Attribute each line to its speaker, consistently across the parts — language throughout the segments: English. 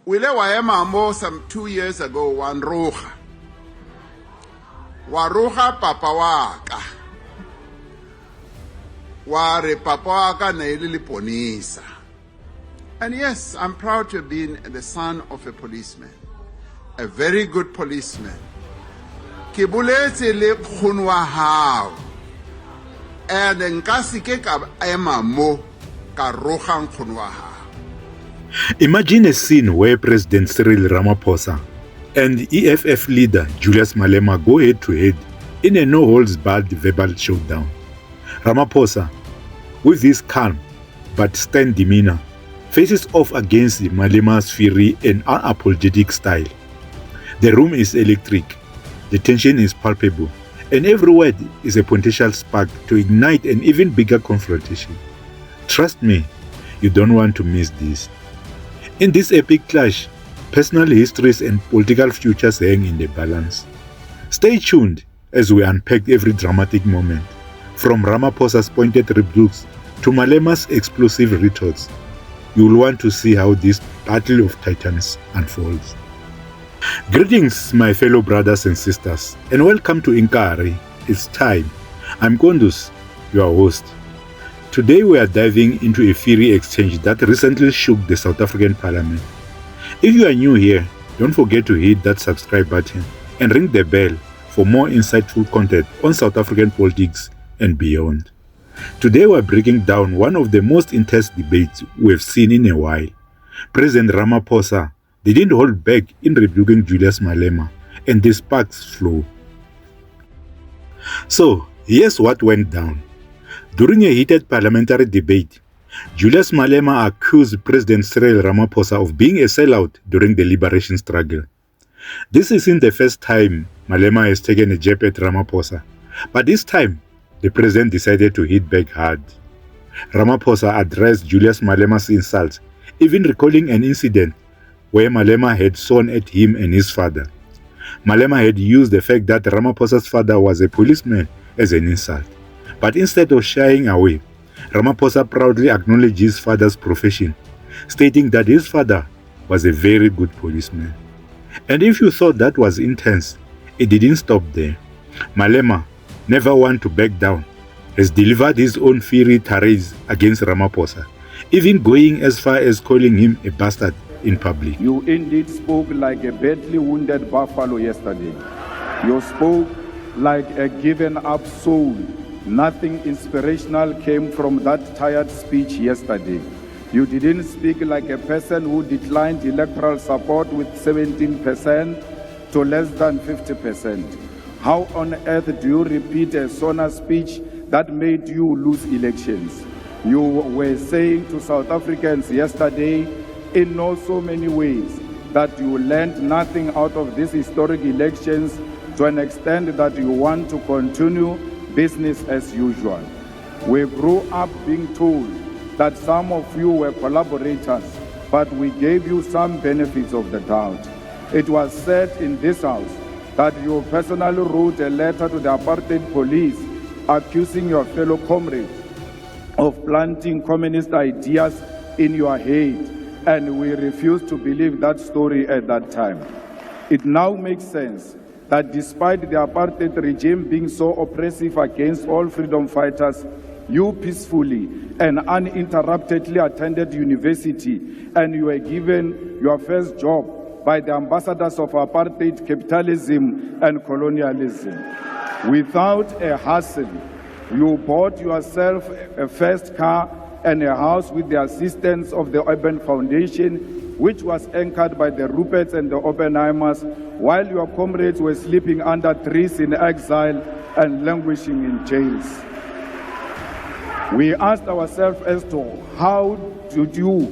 Speaker 1: Wile waemamo some 2 years ago wanruha. Waruha papa waka. Ware papa waka na ililiponisa. And yes, I'm proud to have been the son of a policeman. A very good policeman. Kibuletse le khunwa hao. And nkasi ke ka ema mo ka rogang khunwa hao.
Speaker 2: Imagine a scene where President Cyril Ramaphosa and EFF leader Julius Malema go head-to-head in a no-holds-barred verbal showdown. Ramaphosa, with his calm but stern demeanor, faces off against Malema's fiery and unapologetic style. The room is electric, the tension is palpable, and every word is a potential spark to ignite an even bigger confrontation. Trust me, you don't want to miss this. In this epic clash, personal histories and political futures hang in the balance. Stay tuned as we unpack every dramatic moment, from Ramaphosa's pointed rebukes to Malema's explosive retorts. You will want to see how this battle of titans unfolds. Greetings, my fellow brothers and sisters, and welcome to Inkarhi Its Time. I'm Kondos, your host. Today we are diving into a fiery exchange that recently shook the South African Parliament. If you are new here, don't forget to hit that subscribe button and ring the bell for more insightful content on South African politics and beyond. Today we are breaking down one of the most intense debates we've seen in a while. President Ramaphosa didn't hold back in rebuking Julius Malema, and the sparks flew. So, here's what went down. During a heated parliamentary debate, Julius Malema accused President Cyril Ramaphosa of being a sellout during the liberation struggle. This isn't the first time Malema has taken a jab at Ramaphosa, but this time, the president decided to hit back hard. Ramaphosa addressed Julius Malema's insults, even recalling an incident where Malema had sworn at him and his father. Malema had used the fact that Ramaphosa's father was a policeman as an insult. But instead of shying away, Ramaphosa proudly acknowledged his father's profession, stating that his father was a very good policeman. And if you thought that was intense, it didn't stop there. Malema, never one to back down, has delivered his own fiery tirades against Ramaphosa, even going as far as calling him a bastard in public.
Speaker 3: You indeed spoke like a badly wounded buffalo yesterday. You spoke like a given up soul. Nothing inspirational came from that tired speech yesterday. You didn't speak like a person who declined electoral support with 17% to less than 50%. How on earth do you repeat a Sona speech that made you lose elections? You were saying to South Africans yesterday in so many ways that you learned nothing out of these historic elections, to an extent that you want to continue business as usual. We grew up being told that some of you were collaborators, but we gave you some benefits of the doubt. It was said in this house that you personally wrote a letter to the apartheid police accusing your fellow comrades of planting communist ideas in your head, and we refused to believe that story at that time. It now makes sense that despite the apartheid regime being so oppressive against all freedom fighters, you peacefully and uninterruptedly attended university, and you were given your first job by the ambassadors of apartheid, capitalism and colonialism. Without a hassle, you bought yourself a first car and a house with the assistance of the Urban Foundation, which was anchored by the Ruperts and the Oppenheimers, while your comrades were sleeping under trees in exile and languishing in jails. We asked ourselves as to how did you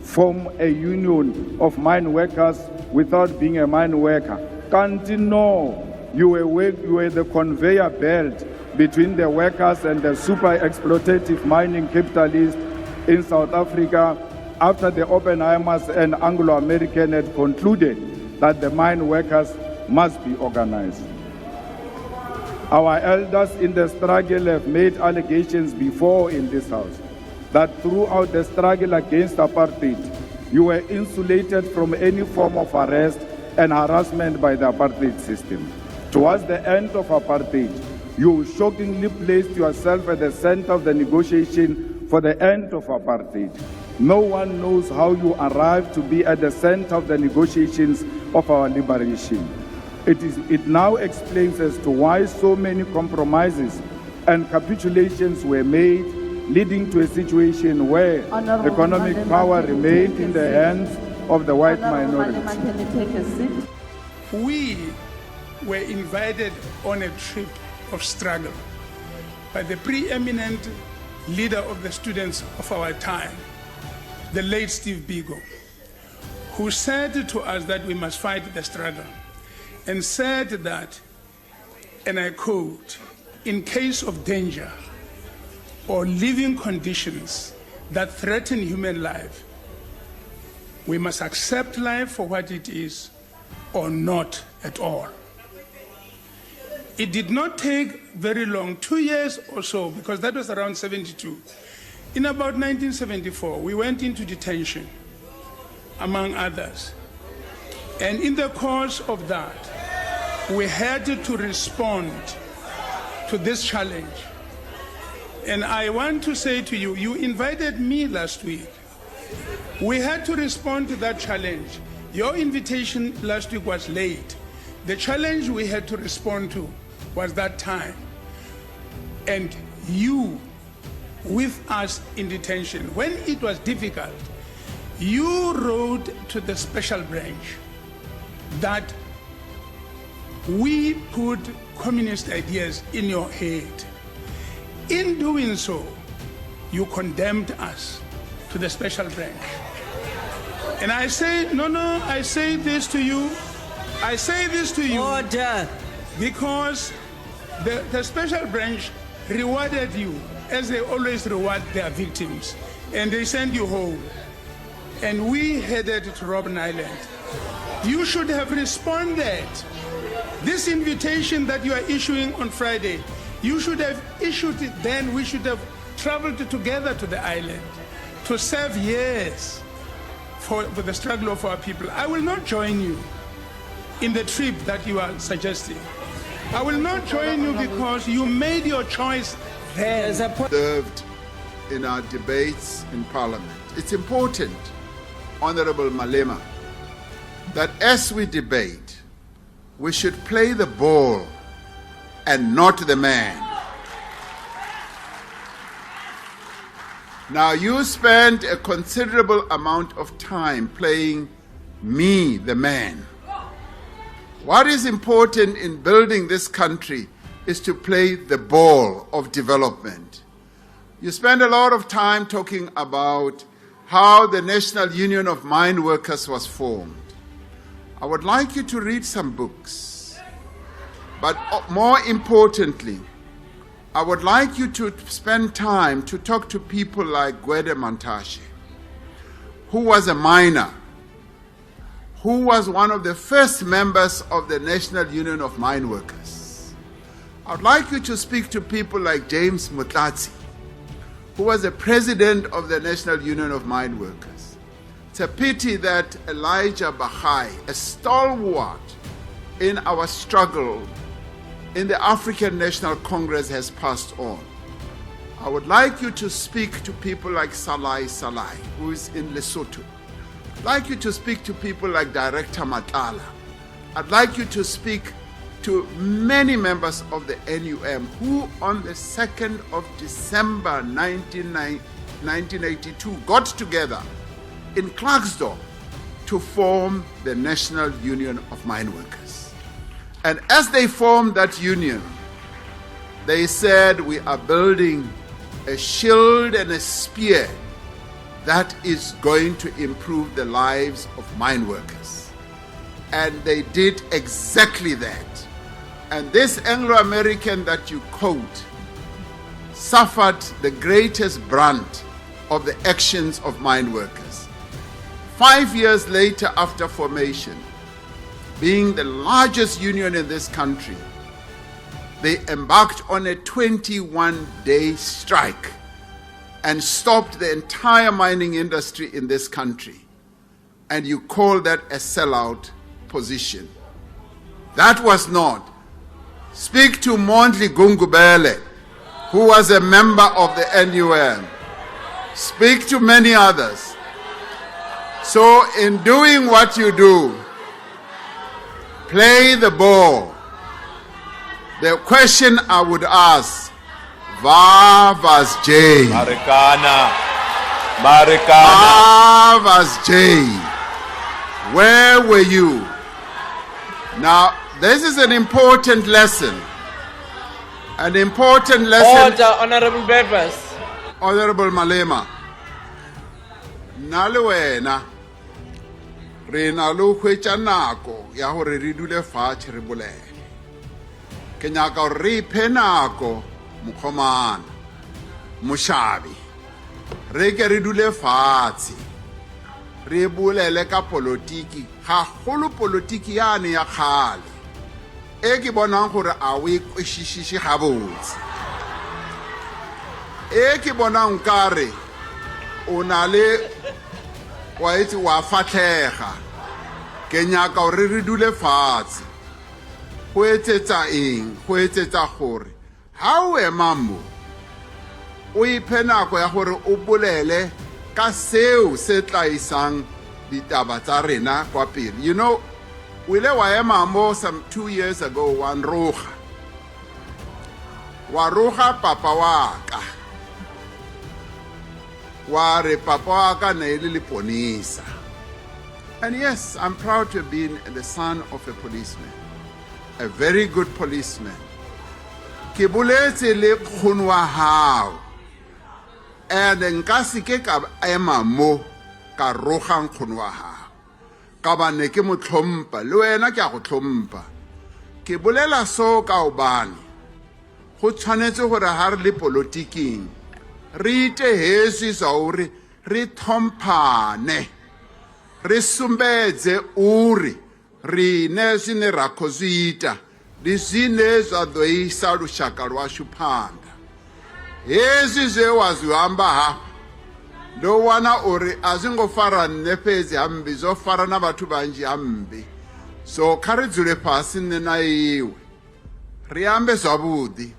Speaker 3: form a union of mine workers without being a mine worker? Can't you know you were the conveyor belt between the workers and the super exploitative mining capitalists in South Africa after the Oppenheimers and Anglo-American had concluded that the mine workers must be organized. Our elders in the struggle have made allegations before in this house that throughout the struggle against apartheid, You were insulated from any form of arrest and harassment by the apartheid system. Towards the end of apartheid, you shockingly placed yourself at the center of the negotiation for the end of apartheid. No one knows how you arrived to be at the center of the negotiations of our liberation. It now explains as to why so many compromises and capitulations were made, leading to a situation where economic power remained in the hands of the white minority.
Speaker 4: We were invited on a trip of struggle by the preeminent leader of the students of our time, the late Steve Biko, who said to us that we must fight the struggle, and said that, and I quote, "In case of danger or living conditions that threaten human life, we must accept life for what it is or not at all." It did not take very long, 2 years or so, because that was around 72. In about 1974, we went into detention, among others. And in the course of that, we had to respond to this challenge. And I want to say to you, you invited me last week. We had to respond to that challenge. Your invitation last week was late. The challenge we had to respond to was that time. And you, with us in detention, when it was difficult, you wrote to the special branch that we put communist ideas in your head. In doing so, you condemned us to the special branch. And I say, no, I say this to you. I say this to you.
Speaker 5: Order.
Speaker 4: Because the special branch rewarded you as they always reward their victims. And they sent you home. And we headed to Robben Island. You should have responded. This invitation that you are issuing on Friday, you should have issued it then. We should have traveled together to the island to serve years for the struggle of our people. I will not join you in the trip that you are suggesting. I will not join you because you made your choice then.
Speaker 1: Served in our debates in Parliament. It's important, Honorable Malema, that as we debate, we should play the ball and not the man. Now, you spent a considerable amount of time playing me, the man. What is important in building this country is to play the ball of development. You spend a lot of time talking about how the National Union of Mine Workers was formed. I would like you to read some books. But more importantly, I would like you to spend time to talk to people like Gwede Mantashe, who was a miner, who was one of the first members of the National Union of Mine Workers. I would like you to speak to people like James Mutlatsi, who was the president of the National Union of Mine Workers. It's a pity that Elijah Bahai, a stalwart in our struggle in the African National Congress, has passed on. I would like you to speak to people like Salai, who is in Lesotho. I'd like you to speak to people like Director Matala. I'd like you to speak to many members of the NUM who on the 2nd of December 1982 got together in Klerksdorp to form the National Union of Mine Workers. And as they formed that union, they said, we are building a shield and a spear that is going to improve the lives of mine workers. And they did exactly that. And this Anglo-American that you quote suffered the greatest brunt of the actions of mine workers. 5 years later, after formation, being the largest union in this country, they embarked on a 21-day strike and stopped the entire mining industry in this country. and you call that a sellout position. That was not. Speak to Mondli Gungubele, who was a member of the NUM. Speak to many others. So in doing what you do, play the ball. The question I would ask, Va was J?
Speaker 5: Marikana.
Speaker 1: Va was J? Where were you? Now, this is an important lesson. An important lesson.
Speaker 6: Order, honorable members.
Speaker 1: Honorable Malema. Nalwena. Re na lo hwetša nako ya gore re dule fatshe re bolele. Ke nyaka gore re iphe nako mokgomana mošabi re ke re dule fatshe re bolele ka politiki gagolo politiki yane ya kgale e ke bonang gore a o e kwešišiše gabotse e ke bonang kare o na le wa itse wa fatlhega ke nyaka gore re dule fatshe go etsetsa eng go etsetsa gore ha o ema mo o iphe nako ya gore o bolele ka seo se tlaisang ditaba tsa rena kwa pele. You know, o ile wa ema mo some 2 years ago wa roga papa wa ka wa re papa wa ka ne le leponisa. And yes, I'm proud to have been the son of a policeman, a very good policeman. Ke boletse le nkgono wa hao, and nka se ke ka ema mo ka roga nkgono wa hao ka ba ne ke mo tlhompha le wena ke a go tlhompha. Ke bolela so ka obane go tshwanetse gore ha re le politiking re itehetse sa ore re thomphane re sumbedze uri ri ne zwine ra khou zwi ita ndi zwine zwa ḓo isa lushaka lwashu phanḓa. Hezwi zwe wa zwi amba hafha ndo wana uri a zwi ngo fara nne fhedzi hammbi zwo fara na vhathu vhanzhi hammbi. So kha ri dzule fhasi nne na iwe ri ambe zwavhuḓi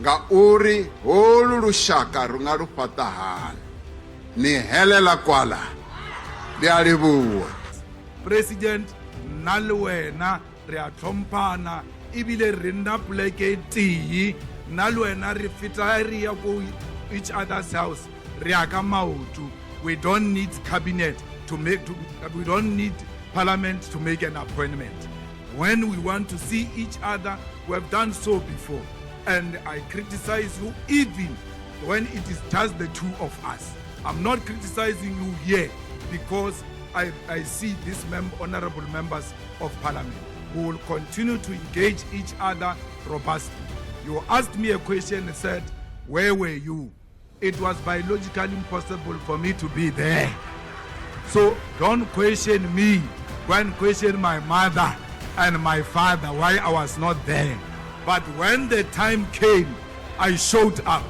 Speaker 1: nga uri holu lushaka ri nga lu fhaṱa hani. Ni helela kwala ndi a livhuwa.
Speaker 7: President nna le wena re a tlhomphana ebile re nna poleke tee nna le wena re feta re ya go each other's house re ya ka maoto. We don't need cabinet we don't need parliament to make an appointment. When we want to see each other, we have done so before, and I criticize you even when it is just the two of us. I'm not criticizing you here because I see these honorable members of parliament who will continue to engage each other robustly. You asked me a question and said, where were you? It was biologically impossible for me to be there. So don't question me, go and question my mother and my father why I was not there. But when the time came, I showed up.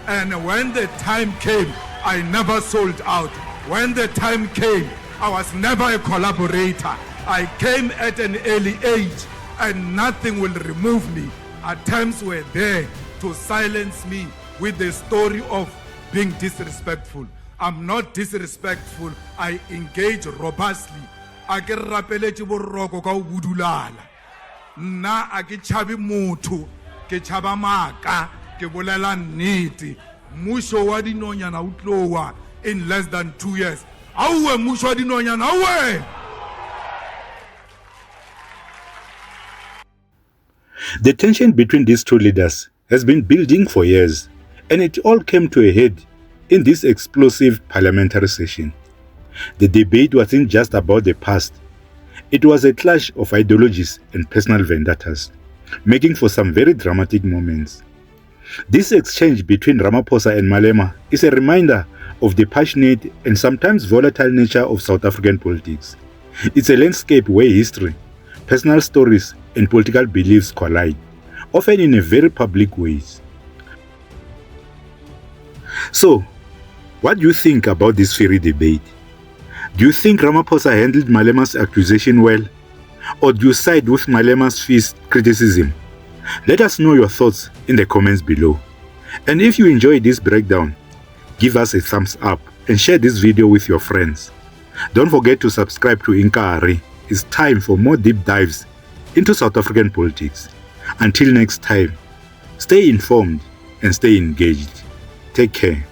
Speaker 7: And when the time came, I never sold out. When the time came, I was never a collaborator. I came at an early age and nothing will remove me. Attempts were there to silence me with the story of being disrespectful. I'm not disrespectful. I engage robustly. A ke rapeletse boroko ka o budulala. Nna a ke tshabe motho, ke tshaba maka, ke bolela nnete. Mmušo wa dinonyana o tlowa in less than 2 years. Auwe mmušo wa dinonyana, auwe!
Speaker 2: The tension between these two leaders has been building for years, and it all came to a head in this explosive parliamentary session. The debate wasn't just about the past. It was a clash of ideologies and personal vendettas, making for some very dramatic moments. This exchange between Ramaphosa and Malema is a reminder of the passionate and sometimes volatile nature of South African politics. It's a landscape where history, personal stories, and political beliefs collide, often in a very public ways. So, what do you think about this fiery debate? Do you think Ramaphosa handled Malema's accusation well? Or do you side with Malema's fierce criticism? Let us know your thoughts in the comments below. And if you enjoyed this breakdown, give us a thumbs up and share this video with your friends. Don't forget to subscribe to Inkarhi It's Time for more deep dives into South African politics. Until next time, stay informed and stay engaged. Take care.